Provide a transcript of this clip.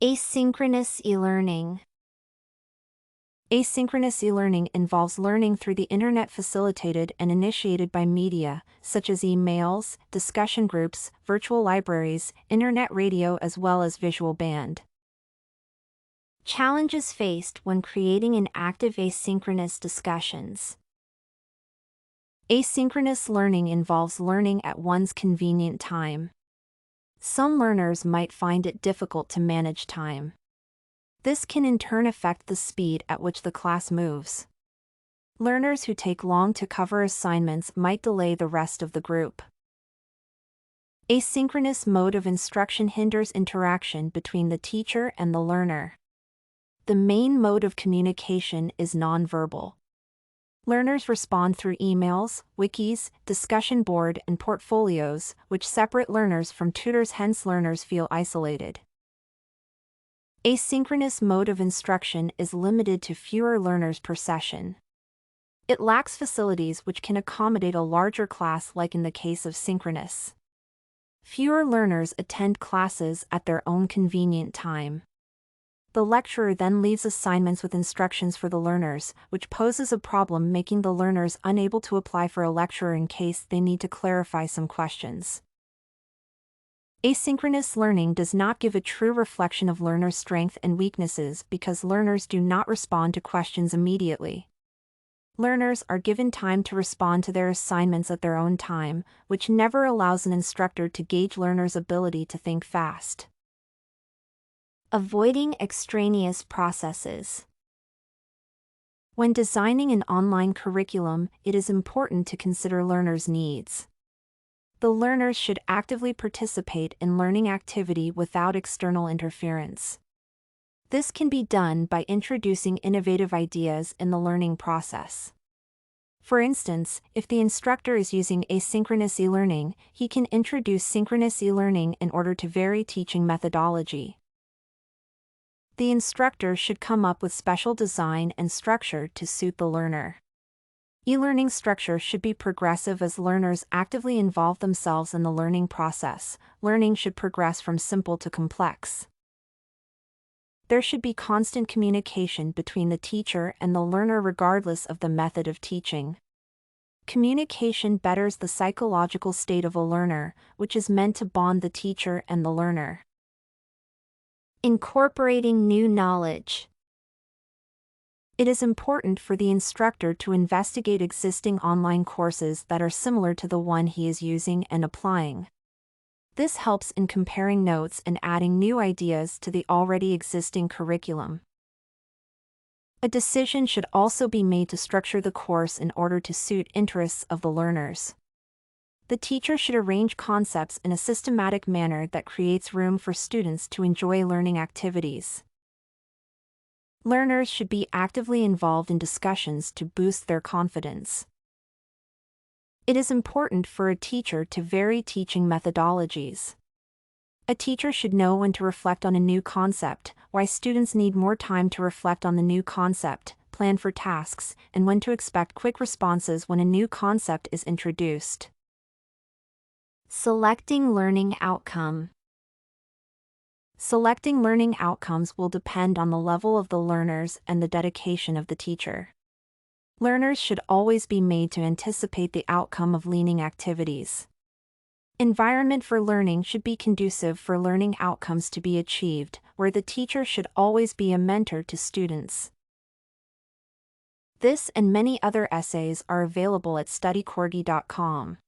Asynchronous e-learning. Asynchronous e-learning involves learning through the internet facilitated and initiated by media, such as emails, discussion groups, virtual libraries, internet radio as well as visual band. Challenges faced when creating an active asynchronous discussions. Asynchronous learning involves learning at one's convenient time. Some learners might find it difficult to manage time. This can in turn affect the speed at which the class moves. Learners who take long to cover assignments might delay the rest of the group. Asynchronous mode of instruction hinders interaction between the teacher and the learner. The main mode of communication is nonverbal. Learners respond through emails, wikis, discussion board, and portfolios, which separate learners from tutors, hence learners feel isolated. Asynchronous mode of instruction is limited to fewer learners per session. It lacks facilities which can accommodate a larger class like in the case of synchronous. Fewer learners attend classes at their own convenient time. The lecturer then leaves assignments with instructions for the learners, which poses a problem, making the learners unable to apply for a lecturer in case they need to clarify some questions. Asynchronous learning does not give a true reflection of learners' strengths and weaknesses because learners do not respond to questions immediately. Learners are given time to respond to their assignments at their own time, which never allows an instructor to gauge learners' ability to think fast. Avoiding extraneous processes. When designing an online curriculum, it is important to consider learners' needs. The learners should actively participate in learning activity without external interference. This can be done by introducing innovative ideas in the learning process. For instance, if the instructor is using asynchronous e-learning, he can introduce synchronous e-learning in order to vary teaching methodology. The instructor should come up with special design and structure to suit the learner. E-learning structure should be progressive as learners actively involve themselves in the learning process. Learning should progress from simple to complex. There should be constant communication between the teacher and the learner regardless of the method of teaching. Communication betters the psychological state of a learner, which is meant to bond the teacher and the learner. Incorporating new knowledge. It is important for the instructor to investigate existing online courses that are similar to the one he is using and applying. This helps in comparing notes and adding new ideas to the already existing curriculum. A decision should also be made to structure the course in order to suit interests of the learners. The teacher should arrange concepts in a systematic manner that creates room for students to enjoy learning activities. Learners should be actively involved in discussions to boost their confidence. It is important for a teacher to vary teaching methodologies. A teacher should know when to reflect on a new concept, why students need more time to reflect on the new concept, plan for tasks, and when to expect quick responses when a new concept is introduced. Selecting learning outcome. Selecting learning outcomes will depend on the level of the learners and the dedication of the teacher. Learners should always be made to anticipate the outcome of learning activities. Environment for learning should be conducive for learning outcomes to be achieved, where the teacher should always be a mentor to students. This and many other essays are available at studycorgi.com.